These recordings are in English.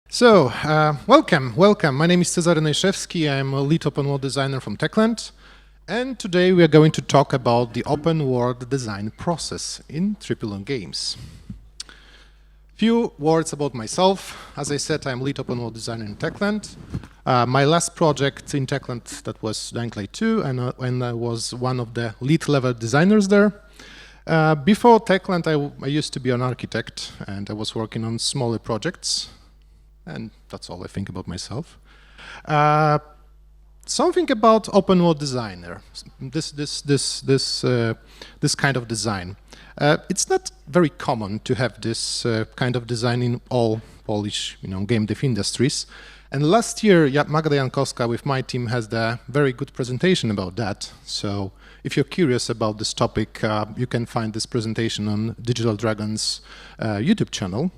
Welcome. My name is Cezary Nojszewski. I'm a lead open world designer from Techland. And today we are going to talk about the open world design process in AAA games. Few words about myself. As I said, I'm lead open world designer in Techland. My last project in Techland, that was Dying Light 2, and I was one of the lead level designers there. Before Techland, I used to be an architect, and I was working on smaller projects. And that's all I think about myself. Something about open world designer. This kind of design. It's not very common to have this kind of design in all Polish, game dev industries. And last year, Magda Jankowska with my team has a very good presentation about that. So if you're curious about this topic, you can find this presentation on Digital Dragon's YouTube channel.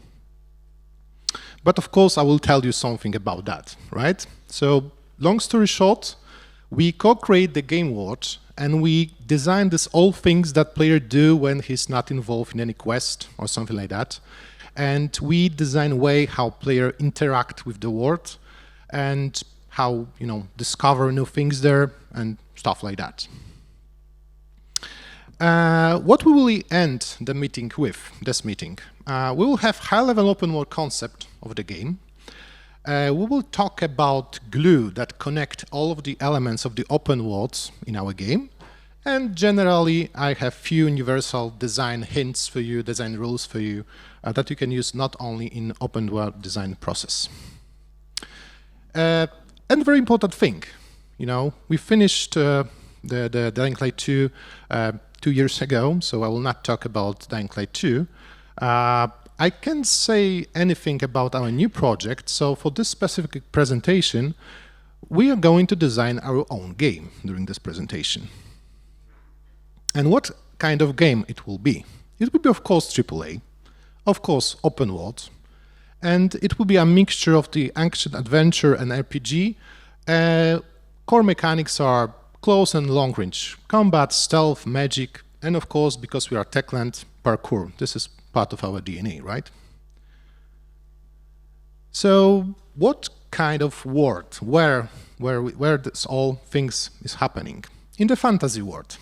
But of course, I will tell you something about that, right? So, long story short, we co-create the game world and we design this all things that player do when he's not involved in any quest or something like that. And we design a way how player interact with the world and how, discover new things there and stuff like that. What we will end the meeting with, this meeting, we will have high-level open world concept of the game. We will talk about glue that connect all of the elements of the open worlds in our game. And generally, I have few universal design hints for you, design rules for you, that you can use not only in open world design process. And very important thing, we finished the Dying Light 2 2 years ago, so I will not talk about Dying Light 2. I can't say anything about our new project, so for this specific presentation, we are going to design our own game during this presentation. And what kind of game it will be? It will be, of course, AAA, of course, open world, and it will be a mixture of the action, adventure, and RPG. Core mechanics are close and long-range combat, stealth, magic, and of course, because we are Techland, parkour. This is part of our DNA, right? So, what kind of world, where this all things is happening? In the fantasy world.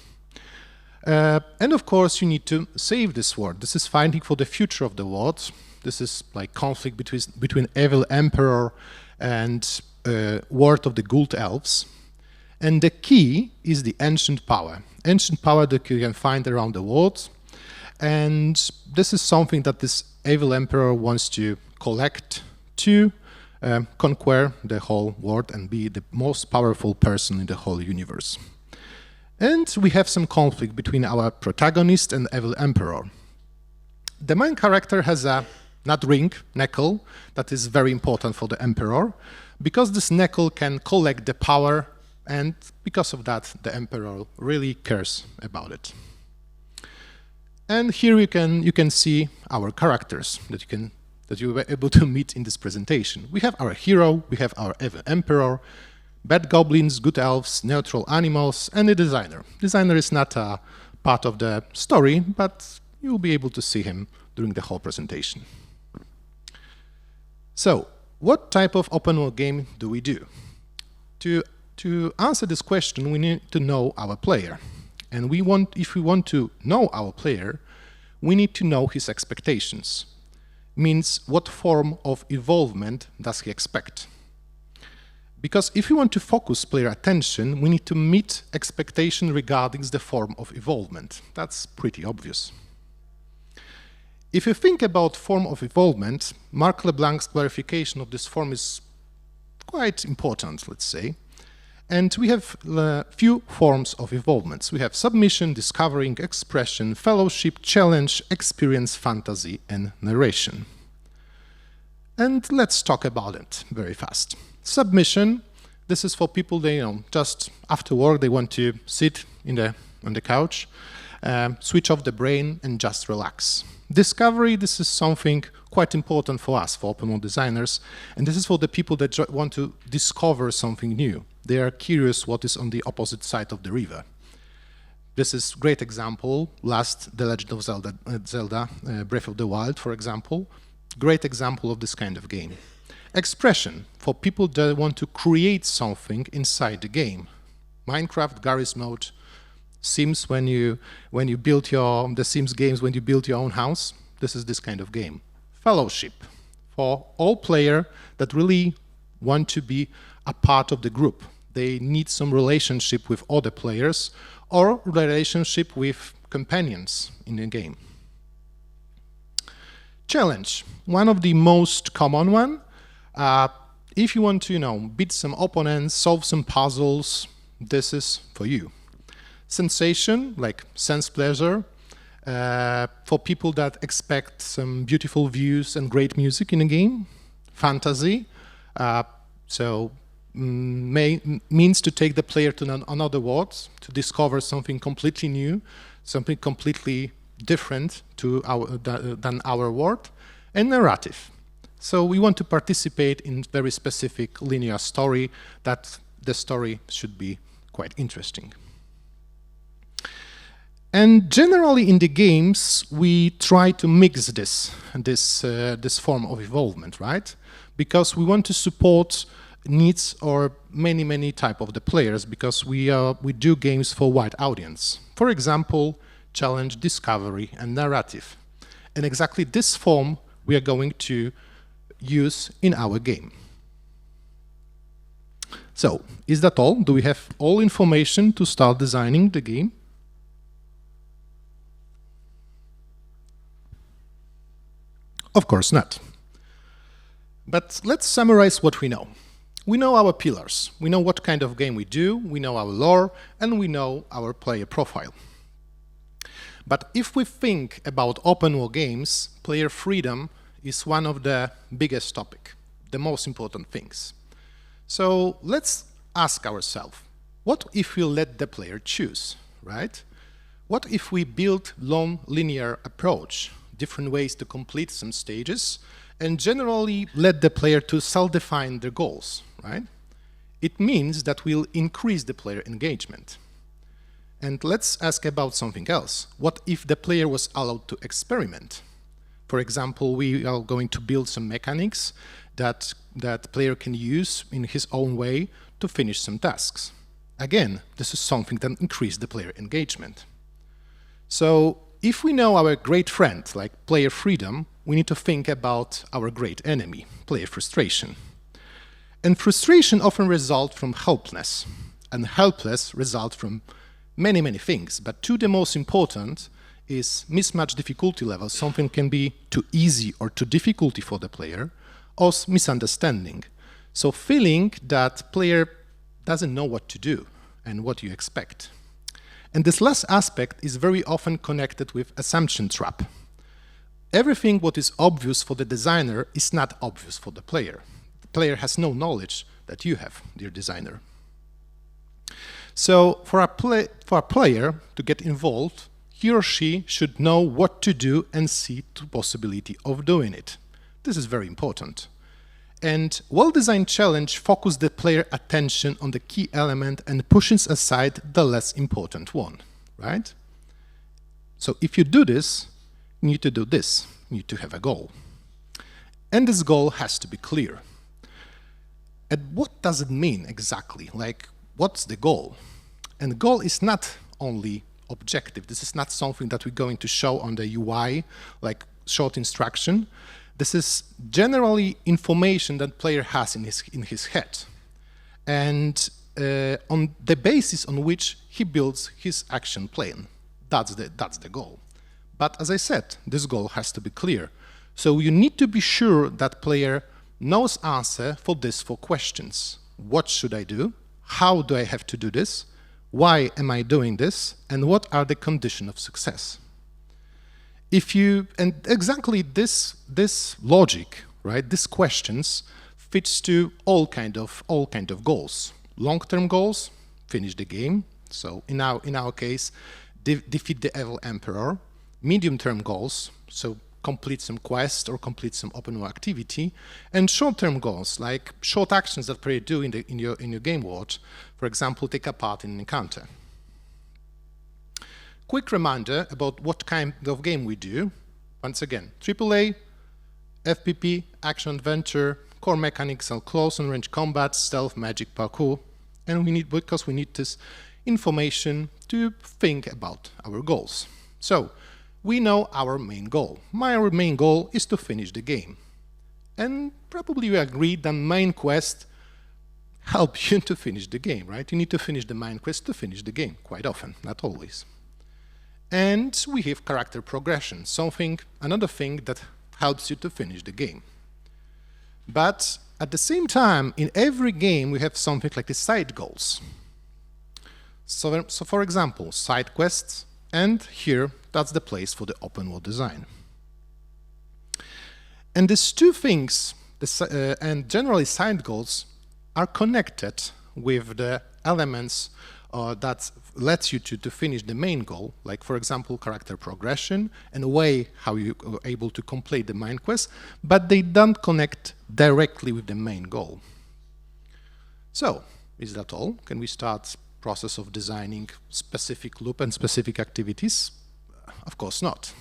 And of course, you need to save this world. This is fighting for the future of the world. This is like conflict between evil emperor and world of the good elves. And the key is the ancient power that you can find around the world. And this is something that this evil emperor wants to collect to conquer the whole world and be the most powerful person in the whole universe. And we have some conflict between our protagonist and evil emperor. The main character has a knuckle that is very important for the emperor, because this knuckle can collect the power, and because of that, the emperor really cares about it. And here you can see our characters that you were able to meet in this presentation. We have our hero, we have our evil emperor, bad goblins, good elves, neutral animals, and a designer. Designer is not a part of the story, but you'll be able to see him during the whole presentation. So, what type of open world game do we do? To answer this question, we need to know our player. And if we want to know our player, we need to know his expectations. Means what form of involvement does he expect? Because if we want to focus player attention, we need to meet expectation regarding the form of involvement. That's pretty obvious. If you think about form of involvement, Marc Leblanc's clarification of this form is quite important, let's say. And we have few forms of involvements. We have submission, discovering, expression, fellowship, challenge, experience, fantasy, and narration. And let's talk about it very fast. Submission, this is for people they just after work they want to sit on the couch, switch off the brain and just relax. Discovery, this is something quite important for us, for open world designers, and this is for the people that want to discover something new. They are curious what is on the opposite side of the river. This is a great example. The Legend of Zelda, Breath of the Wild, for example. Great example of this kind of game. Expression, for people that want to create something inside the game. Minecraft, Garry's Mode, Sims when you build the Sims games when you build your own house. This is this kind of game. Fellowship, for all players that really want to be a part of the group. They need some relationship with other players or relationship with companions in the game. Challenge, one of the most common one. If you want to, beat some opponents, solve some puzzles, this is for you. Sensation, like sense pleasure, for people that expect some beautiful views and great music in a game. Fantasy, means to take the player to another world, to discover something completely new, something completely different than our world. And narrative. So we want to participate in very specific linear story that the story should be quite interesting. And generally in the games, we try to mix this form of involvement, right? Because we want to support needs or many type of the players, because we do games for wide audience. For example, challenge, discovery, and narrative. And exactly this form we are going to use in our game. So, is that all? Do we have all information to start designing the game? Of course not. But let's summarize what we know. We know our pillars. We know what kind of game we do, we know our lore, and we know our player profile. But if we think about open world games, player freedom is one of the biggest topics, the most important things. So let's ask ourselves, what if we let the player choose, right? What if we build long linear approach, different ways to complete some stages, and generally let the player to self-define their goals, right? It means that we'll increase the player engagement. And let's ask about something else. What if the player was allowed to experiment? For example, we are going to build some mechanics that player can use in his own way to finish some tasks. Again, this is something that increases the player engagement. So if we know our great friend, like player freedom, we need to think about our great enemy, player frustration. And frustration often results from helplessness, and helpless results from many things, but two the most important is mismatched difficulty level. Something can be too easy or too difficult for the player, or misunderstanding. So feeling that player doesn't know what to do and what you expect. And this last aspect is very often connected with assumption trap. Everything what is obvious for the designer is not obvious for the player. The player has no knowledge that you have, dear designer. So for a player to get involved, he or she should know what to do and see the possibility of doing it. This is very important. And well-designed challenge focuses the player attention on the key element and pushes aside the less important one, right? So if you do this, you need to do this. You need to have a goal. And this goal has to be clear. And what does it mean exactly? Like, what's the goal? And the goal is not only objective. This is not something that we're going to show on the UI, like short instruction. This is generally information that player has in his head, and on the basis on which he builds his action plan. That's the goal. But as I said, this goal has to be clear. So you need to be sure that player knows answer for these four questions. What should I do? How do I have to do this? Why am I doing this? And what are the conditions of success? And exactly this logic, right? These questions fits to all kind of goals. Long-term goals, finish the game. So in our case, defeat the evil emperor. Medium-term goals, so complete some quest or complete some open world activity, and short-term goals like short actions that player do in your game world. For example, take a part in an encounter. Quick reminder about what kind of game we do. Once again, AAA, FPP, action adventure, core mechanics are close and range combat, stealth, magic, parkour, and because we need this information to think about our goals. So we know our main goal. Our main goal is to finish the game. And probably we agree that main quest helps you to finish the game, right? You need to finish the main quest to finish the game, quite often, not always. And we have character progression, another thing that helps you to finish the game. But at the same time, in every game, we have something like the side goals. So for example, side quests, and here, that's the place for the open world design. And these two things, and generally side goals, are connected with the elements that lets you to finish the main goal, like for example character progression and a way how you are able to complete the main quest, but they don't connect directly with the main goal. So, is that all? Can we start process of designing specific loop and specific activities? Of course not.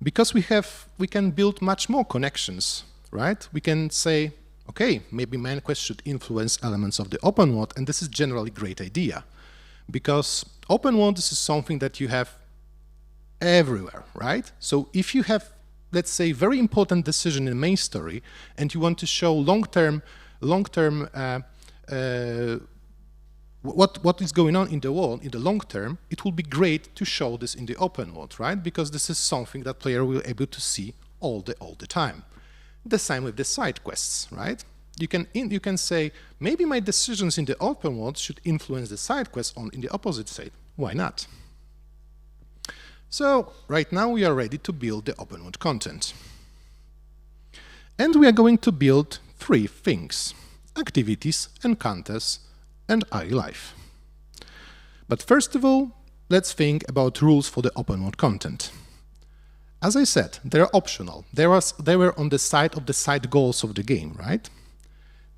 Because we can build much more connections, right? We can say, okay, maybe main quest should influence elements of the open world, and this is generally a great idea. Because open world, this is something that you have everywhere, right? So if you have, let's say, very important decision in the main story, and you want to show long-term what is going on in the world in the long term, it will be great to show this in the open world, right? Because this is something that player will be able to see all the time. The same with the side quests, right? You can say, maybe my decisions in the open world should influence the side quests in the opposite side. Why not? So right now we are ready to build the open world content. And we are going to build three things: activities, encounters, and AI life. But first of all, let's think about rules for the open world content. As I said, they're optional. They were on the side of the side goals of the game, right?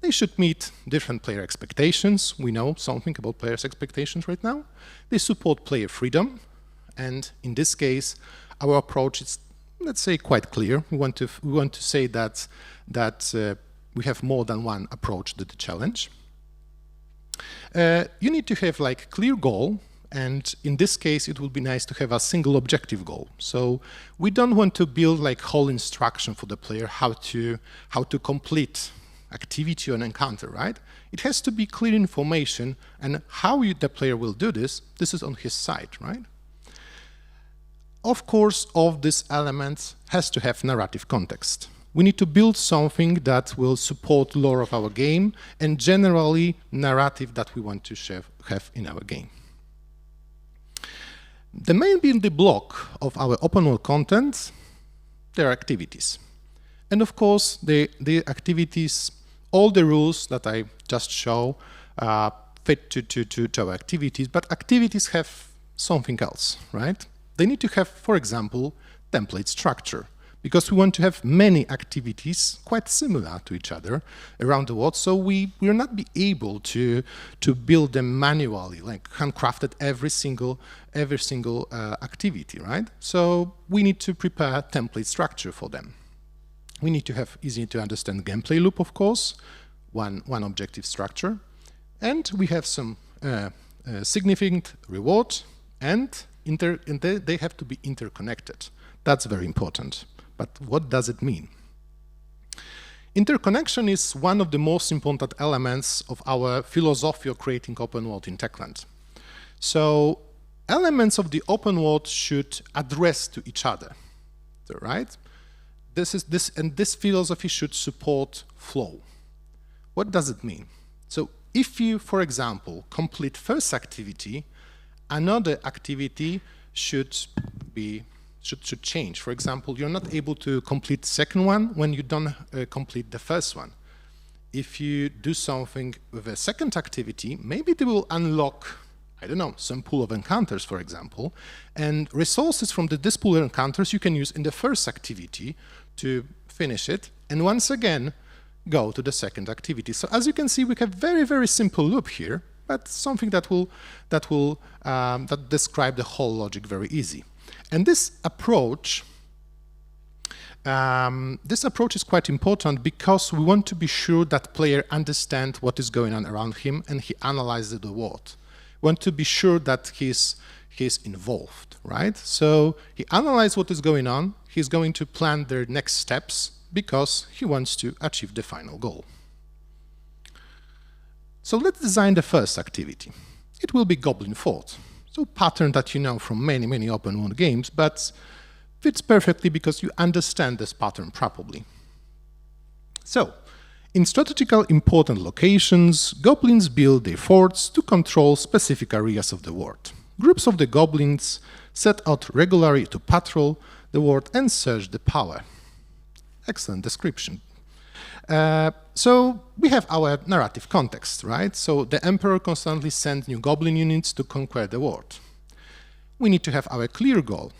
They should meet different player expectations. We know something about players' expectations right now. They support player freedom. And in this case, our approach is, let's say, quite clear. We want to say that we have more than one approach to the challenge. You need to have like clear goal, and in this case it would be nice to have a single objective goal. So we don't want to build like whole instruction for the player how to complete activity or an encounter, right? It has to be clear information, and how the player will do this is on his side, right? Of course, all of these elements has to have narrative context. We need to build something that will support lore of our game and generally narrative that we want to have in our game. The main building block of our open world content, there are activities. And of course, the activities, all the rules that I just show fit to our activities, but activities have something else, right? They need to have, for example, template structure, because we want to have many activities quite similar to each other around the world, so we will not be able to build them manually, like handcrafted every single activity, right? So we need to prepare template structure for them. We need to have easy to understand gameplay loop, of course, one objective structure, and we have some significant reward, and they have to be interconnected. That's very important. But what does it mean? Interconnection is one of the most important elements of our philosophy of creating open world in Techland. So elements of the open world should address to each other, right? This philosophy should support flow. What does it mean? So if you, for example, complete first activity, another activity should change. For example, you're not able to complete the second one when you don't complete the first one. If you do something with a second activity, maybe they will unlock, I don't know, some pool of encounters, for example, and resources from this pool of encounters you can use in the first activity to finish it, and once again, go to the second activity. So as you can see, we have very, very simple loop here, but something that describe the whole logic very easy. And this approach This approach is quite important because we want to be sure that player understands what is going on around him and he analyzes the world. We want to be sure that he's involved, right? So he analyzes what is going on, he's going to plan their next steps because he wants to achieve the final goal. So let's design the first activity. It will be Goblin Fort. So pattern that you know from many, many open world games, but fits perfectly because you understand this pattern properly. So, in strategically important locations, goblins build their forts to control specific areas of the world. Groups of the goblins set out regularly to patrol the world and search the power. Excellent description. So we have our narrative context, right? So the emperor constantly sends new goblin units to conquer the world. We need to have our clear goal,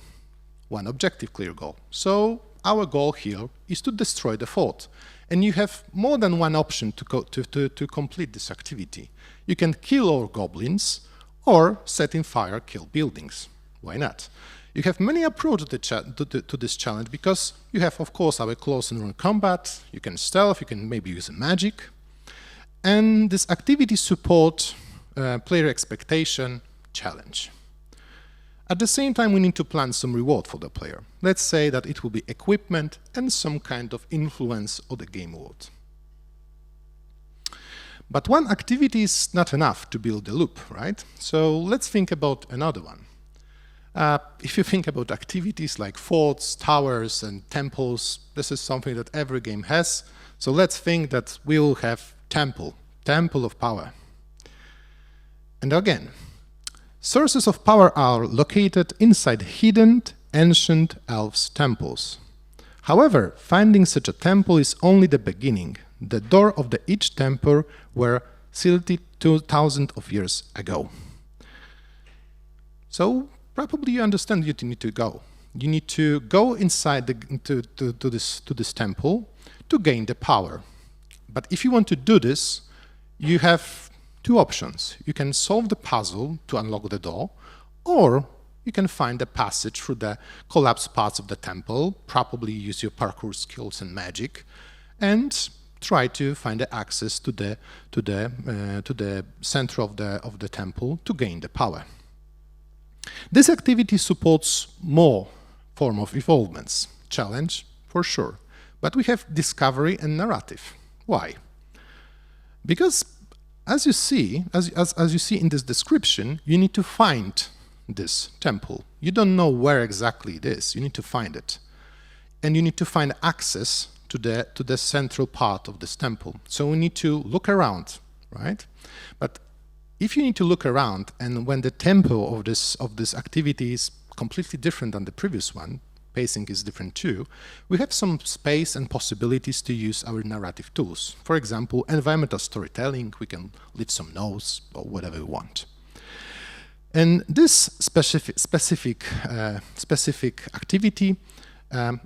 one objective clear goal. So our goal here is to destroy the fort. And you have more than one option to complete this activity. You can kill all goblins or set in fire, kill buildings. Why not? You have many approaches to this challenge because you have, of course, our close and run combat, you can stealth, you can maybe use magic. And this activity support player expectation challenge. At the same time, we need to plan some reward for the player. Let's say that it will be equipment and some kind of influence of the game world. But one activity is not enough to build the loop, right? So let's think about another one. If you think about activities like forts, towers, and temples, this is something that every game has. So let's think that we will have temple of power. And again, sources of power are located inside hidden ancient elves' temples. However, finding such a temple is only the beginning. The door of each temple were sealed 2,000 of years ago. So probably you understand you need to go. You need to go inside to this temple to gain the power. But if you want to do this, you have two options. You can solve the puzzle to unlock the door, or you can find a passage through the collapsed parts of the temple, probably use your parkour skills and magic, and try to find the access to the center of the temple to gain the power. This activity supports more form of involvements, challenge for sure, but we have discovery and narrative. Why? Because as you see in this description, you need to find this temple. You don't know where exactly it is. You need to find it, and you need to find access to the central part of this temple. So we need to look around, right? But if you need to look around, and when the tempo of this activity is completely different than the previous one, pacing is different too, we have some space and possibilities to use our narrative tools. For example, environmental storytelling, we can leave some notes or whatever we want. And this specific activity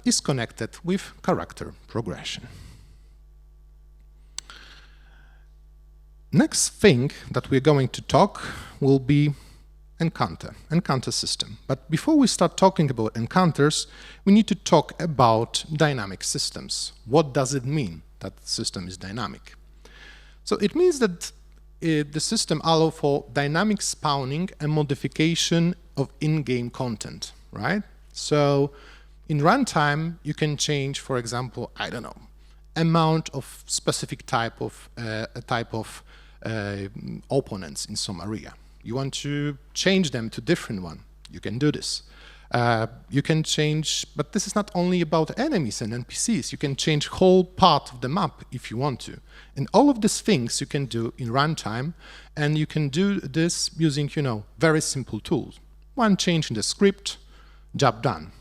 is connected with character progression. Next thing that we're going to talk will be encounter system. But before we start talking about encounters, we need to talk about dynamic systems. What does it mean that the system is dynamic? So it means that the system allows for dynamic spawning and modification of in-game content, right? So in runtime, you can change, for example, I don't know, amount of specific type of opponents in some area. You want to change them to different one, you can do this. You can change, but this is not only about enemies and NPCs, you can change whole part of the map if you want to. And all of these things you can do in runtime, and you can do this using, very simple tools. One change in the script, job done.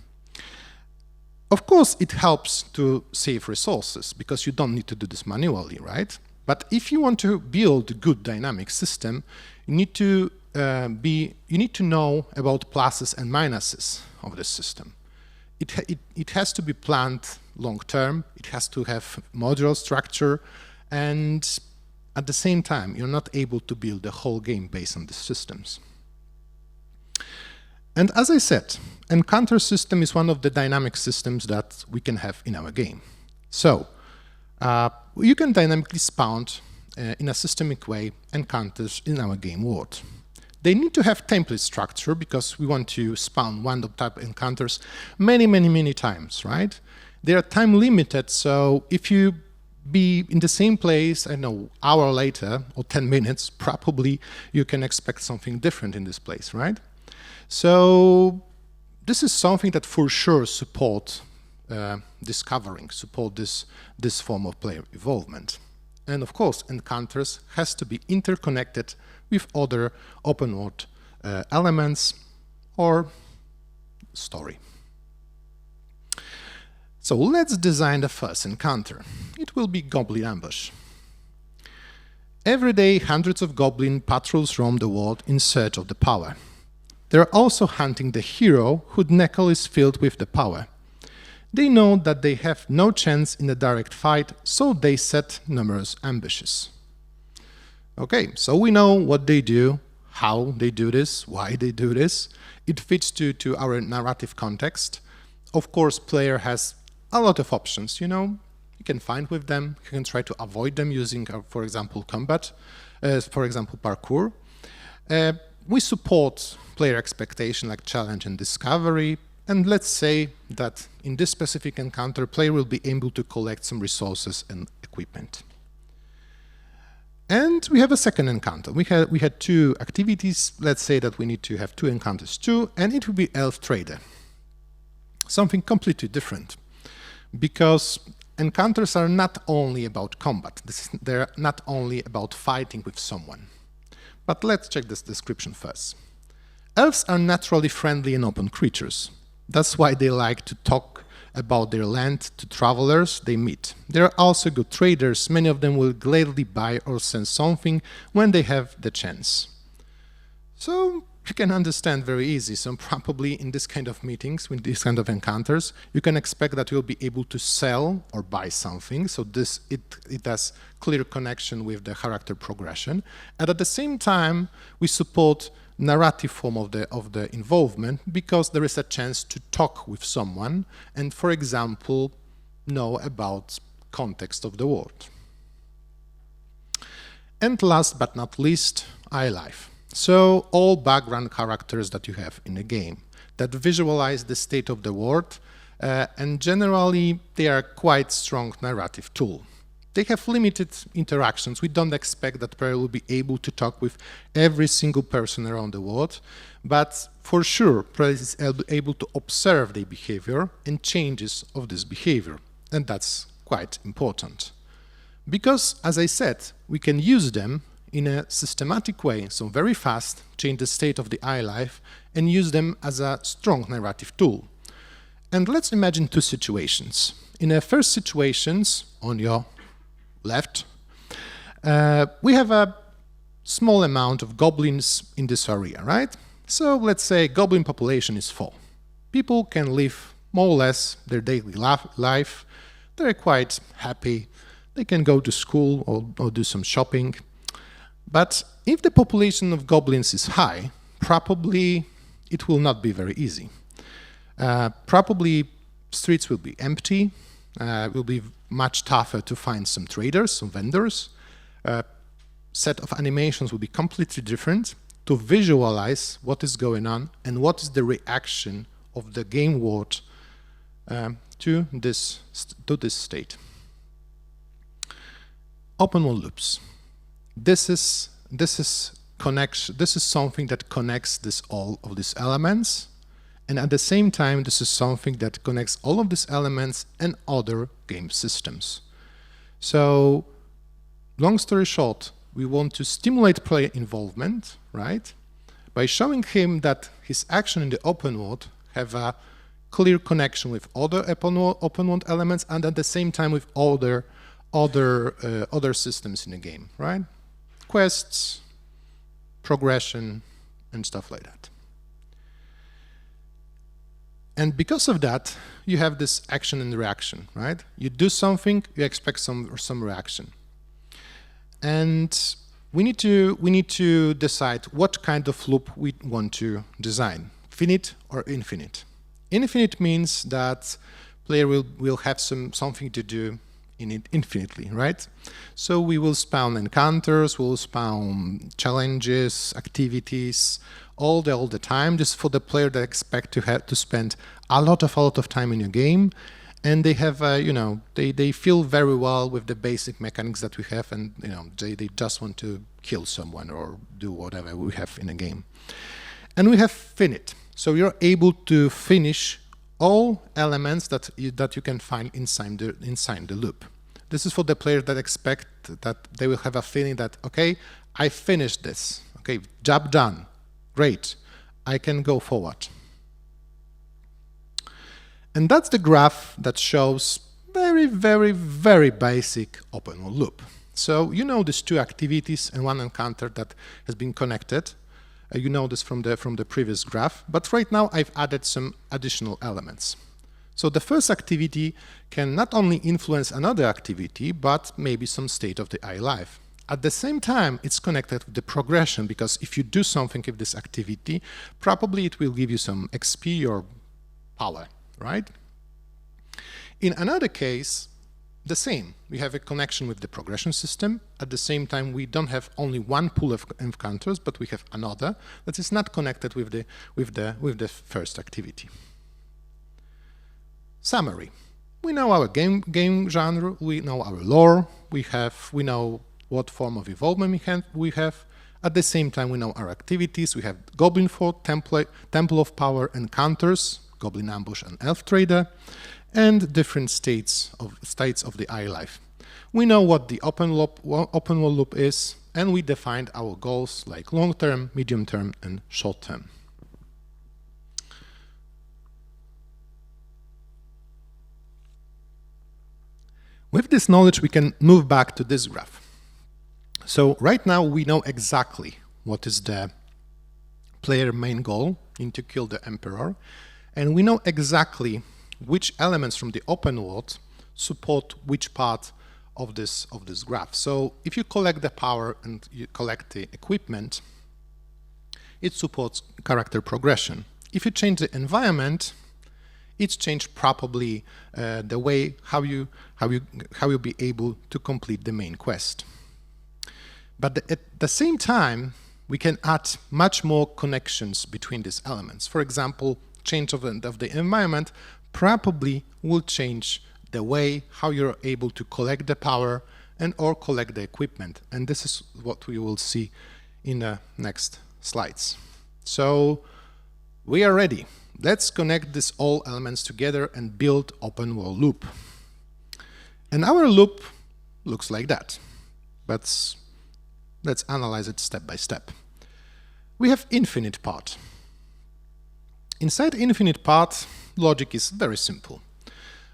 Of course, it helps to save resources because you don't need to do this manually, right? But if you want to build a good dynamic system, you need to know about pluses and minuses of the system. It has to be planned long term. It has to have modular structure, and at the same time, you're not able to build the whole game based on the systems. And as I said, encounter system is one of the dynamic systems that we can have in our game. So you can dynamically spawn in a systemic way encounters in our game world. They need to have template structure because we want to spawn one type of encounters many times, right? They are time limited, so if you be in the same place, I don't know, hour later or 10 minutes, probably you can expect something different in this place, right? So this is something that for sure support discovering, support this form of player involvement. And of course, encounters has to be interconnected with other open world elements or story. So let's design the first encounter. It will be Goblin Ambush. Every day, hundreds of goblin patrols roam the world in search of the power. They are also hunting the hero whose knuckle is filled with the power. They know that they have no chance in a direct fight, so they set numerous ambushes. Okay, so we know what they do, how they do this, why they do this. It fits to our narrative context. Of course, player has a lot of options, you know. You can find with them, you can try to avoid them using, for example, combat, for example, parkour. We support player expectation like challenge and discovery, and let's say that in this specific encounter, player will be able to collect some resources and equipment. And we have a second encounter. We had two activities. Let's say that we need to have two encounters too, and it will be Elf Trader. Something completely different, because encounters are not only about combat. They're not only about fighting with someone. But let's check this description first. Elves are naturally friendly and open creatures. That's why they like to talk about their land to travelers they meet. They are also good traders. Many of them will gladly buy or sell something when they have the chance. So you can understand very easy. So probably in this kind of meetings, with these kind of encounters, you can expect that you'll be able to sell or buy something. So it has clear connection with the character progression. And at the same time, we support narrative form of the involvement because there is a chance to talk with someone and, for example, know about context of the world. And last but not least, iLife. So all background characters that you have in a game that visualize the state of the world, and generally they are quite strong narrative tool. They have limited interactions. We don't expect that player will be able to talk with every single person around the world, but for sure player is able to observe their behavior and changes of this behavior, and that's quite important. Because, as I said, we can use them in a systematic way, so very fast, change the state of the iLife and use them as a strong narrative tool. And let's imagine two situations. In the first situations, on your left, we have a small amount of goblins in this area, right? So let's say goblin population is 4. People can live more or less their daily life. They're quite happy. They can go to school or do some shopping. But if the population of goblins is high, probably it will not be very easy. Probably streets will be empty. It will be much tougher to find some traders, some vendors. Set of animations will be completely different to visualize what is going on and what is the reaction of the game world to this state. Open world loops. This is something that connects all of these elements, and at the same time, this is something that connects all of these elements and other game systems. So, long story short, we want to stimulate player involvement, right? By showing him that his action in the open world have a clear connection with other open world elements, and at the same time with other systems in the game, right? Quests, progression, and stuff like that. And because of that, you have this action and reaction, right? You do something, you expect some reaction. And we need to decide what kind of loop we want to design. finite or infinite. Infinite means that player will have something to do in it infinitely, right? So we will spawn encounters, we'll spawn challenges, activities, all the time, just for the player that expect to spend a lot of time in your game, and they have they feel very well with the basic mechanics that we have, and they just want to kill someone or do whatever we have in a game. And we have finite, so you're able to finish all elements that you can find inside the loop. This is for the players that expect that they will have a feeling that, okay, I finished this, okay, job done, great, I can go forward. And that's the graph that shows very, very, very basic open world loop. So these two activities and one encounter that has been connected. You know this from the previous graph, but right now I've added some additional elements. So the first activity can not only influence another activity, but maybe some state of the art life. At the same time, it's connected with the progression, because if you do something with this activity, probably it will give you some XP or power, right? In another case, the same. We have a connection with the progression system. At the same time, we don't have only one pool of encounters, but we have another that is not connected with the first activity. Summary. We know our game genre, we know our lore, we know what form of involvement we have. At the same time, we know our activities. We have Goblin Fort, Temple of Power, encounters, Goblin Ambush and Elf Trader, and different states of the art life. We know what the open world loop is, and we defined our goals like long-term, medium-term, and short-term. With this knowledge, we can move back to this graph. So right now, we know exactly what is the player main goal, to kill the Emperor, and we know exactly which elements from the open world support which part of this graph. So if you collect the power and you collect the equipment, it supports character progression. If you change the environment, it's changed probably the way how you'll be able to complete the main quest. But at the same time, we can add much more connections between these elements. For example, change of the environment probably will change the way how you're able to collect the power and or collect the equipment. And this is what we will see in the next slides. So we are ready. Let's connect these all elements together and build open world loop. And our loop looks like that. But let's analyze it step by step. We have infinite part. Inside infinite part, logic is very simple.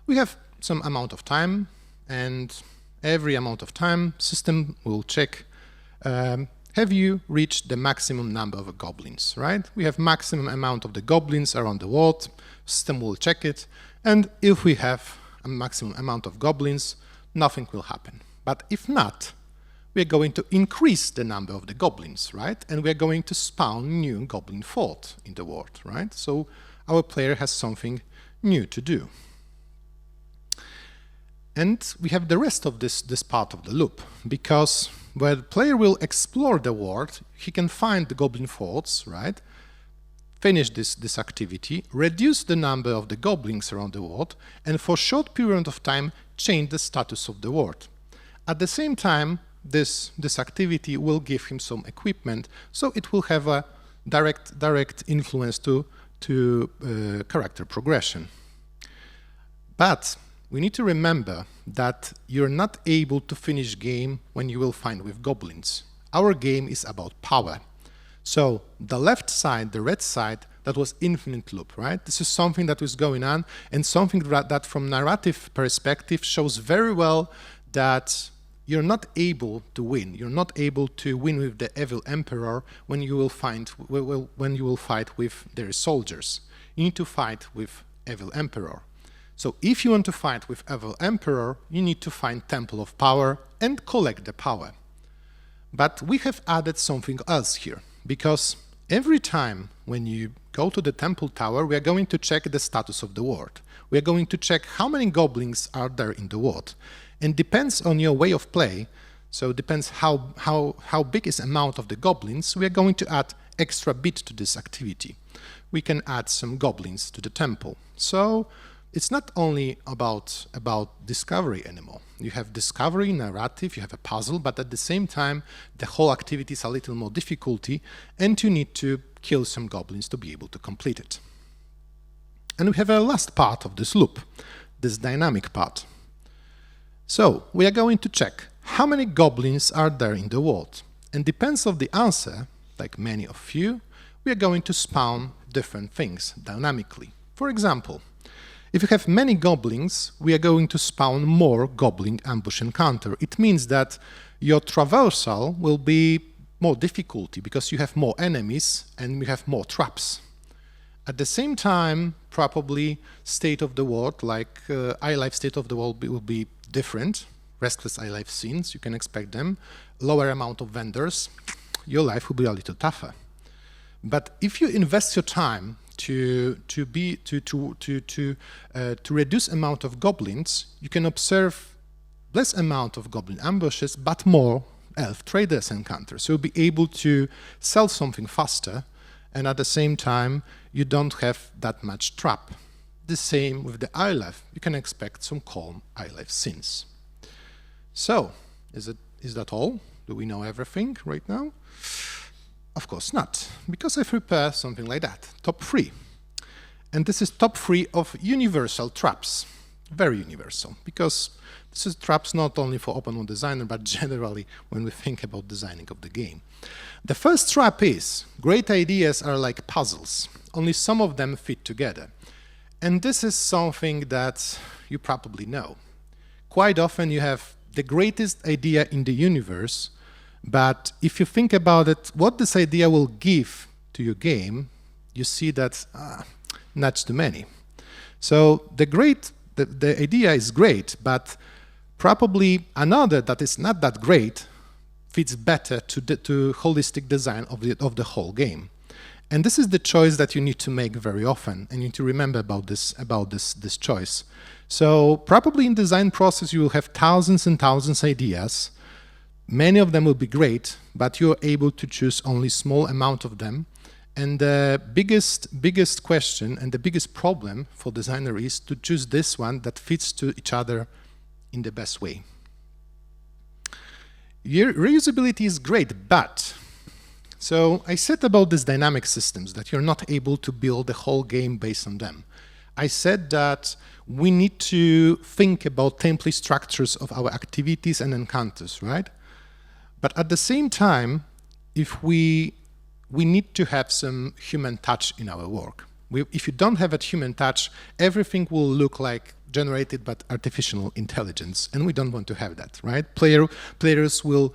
We have some amount of time, and every amount of time, system will check, have you reached the maximum number of goblins, right? We have maximum amount of the goblins around the world, system will check it, and if we have a maximum amount of goblins, nothing will happen. But if not, we are going to increase the number of the goblins, right? And we are going to spawn new goblin fort in the world, right? So our player has something new to do. And we have the rest of this part of the loop, because where the player will explore the world, he can find the goblin forts, right? Finish this activity, reduce the number of the goblins around the world, and for a short period of time, change the status of the world. At the same time, this activity will give him some equipment, so it will have a direct influence to character progression. But we need to remember that you're not able to finish game when you will find with goblins. Our game is about power. So the left side, the red side, that was infinite loop, right? This is something that was going on, and something that from narrative perspective shows very well that you're not able to win. You're not able to win with the evil emperor when you will fight with their soldiers. You need to fight with evil emperor. So if you want to fight with evil emperor, you need to find Temple of Power and collect the power. But we have added something else here, because Every time when you go to the temple tower, we are going to check the status of the ward. We are going to check how many goblins are there in the ward. And depends on your way of play, so it depends how big is the amount of the goblins, we are going to add extra bit to this activity. We can add some goblins to the temple. So it's not only about discovery anymore. You have discovery, narrative, you have a puzzle, but at the same time, the whole activity is a little more difficulty, and you need to kill some goblins to be able to complete it. And we have a last part of this loop, this dynamic part. So we are going to check how many goblins are there in the world. And depends on the answer, like many of you, we are going to spawn different things dynamically. For example, if you have many goblins, we are going to spawn more goblin ambush encounter. It means that your traversal will be more difficulty because you have more enemies and you have more traps. At the same time, probably state of the world, like iLife state of the world will be different. Restless iLife scenes, you can expect them. Lower amount of vendors, your life will be a little tougher. But if you invest your time to reduce amount of goblins, you can observe less amount of goblin ambushes, but more elf traders encounters. So you'll be able to sell something faster, and at the same time, you don't have that much trap. The same with the iLife. You can expect some calm iLife scenes. So, is that all? Do we know everything right now? Of course not, because I prepared something like that, top 3. And this is top 3 of universal traps. Very universal, because this is traps not only for open world designer, but generally when we think about designing of the game. The first trap is, great ideas are like puzzles, only some of them fit together. And this is something that you probably know. Quite often you have the greatest idea in the universe, but if you think about it, what this idea will give to your game, you see that not too many. So the idea is great, but probably another that is not that great fits better to holistic design of the whole game. And this is the choice that you need to make very often, and you need to remember about this choice. So probably in design process you will have thousands and thousands of ideas. Many of them will be great, but you're able to choose only small amount of them. And the biggest question and the biggest problem for designer is to choose this one that fits to each other in the best way. Your reusability is great, but so I said about these dynamic systems that you're not able to build the whole game based on them. I said that we need to think about template structures of our activities and encounters, right? But at the same time, if we need to have some human touch in our work. If you don't have a human touch, everything will look like generated by artificial intelligence, and we don't want to have that, right? Players will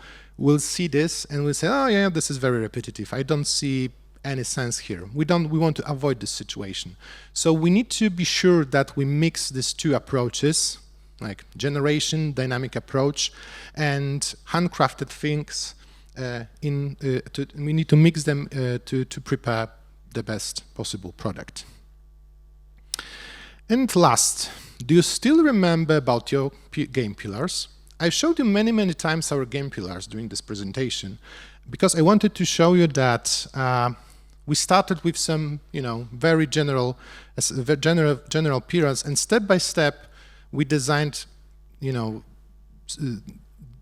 see this and will say, oh yeah, this is very repetitive. I don't see any sense here. We want to avoid this situation. So we need to be sure that we mix these two approaches, like generation, dynamic approach, and handcrafted things. We need to mix them to prepare the best possible product. And last, do you still remember about your game pillars? I showed you many times our game pillars during this presentation because I wanted to show you that we started with some, very general pillars, and step by step we designed,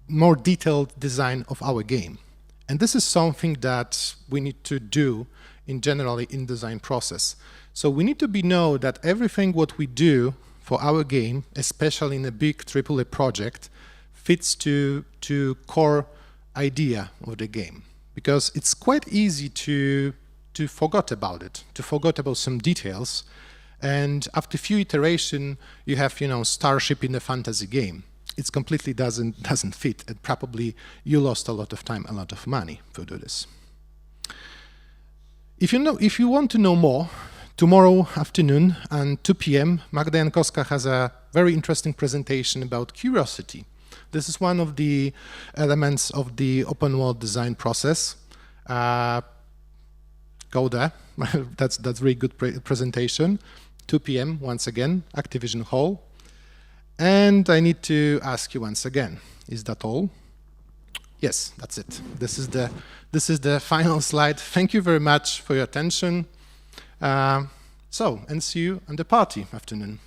more detailed design of our game. And this is something that we need to do generally in design process. So we need to know that everything what we do for our game, especially in a big AAA project, fits to core idea of the game. Because it's quite easy to forget about it, to forget about some details. And after a few iterations, you have, Starship in a fantasy game. It completely doesn't fit, and probably you lost a lot of time, a lot of money to do this. If you want to know more, tomorrow afternoon at 2 p.m., Magda Jankowska has a very interesting presentation about curiosity. This is one of the elements of the open world design process. go there. That's really good presentation. 2 p.m. once again, Activision Hall. And I need to ask you once again, is that all? Yes, that's it. This is the final slide. Thank you very much for your attention. And see you on the party afternoon.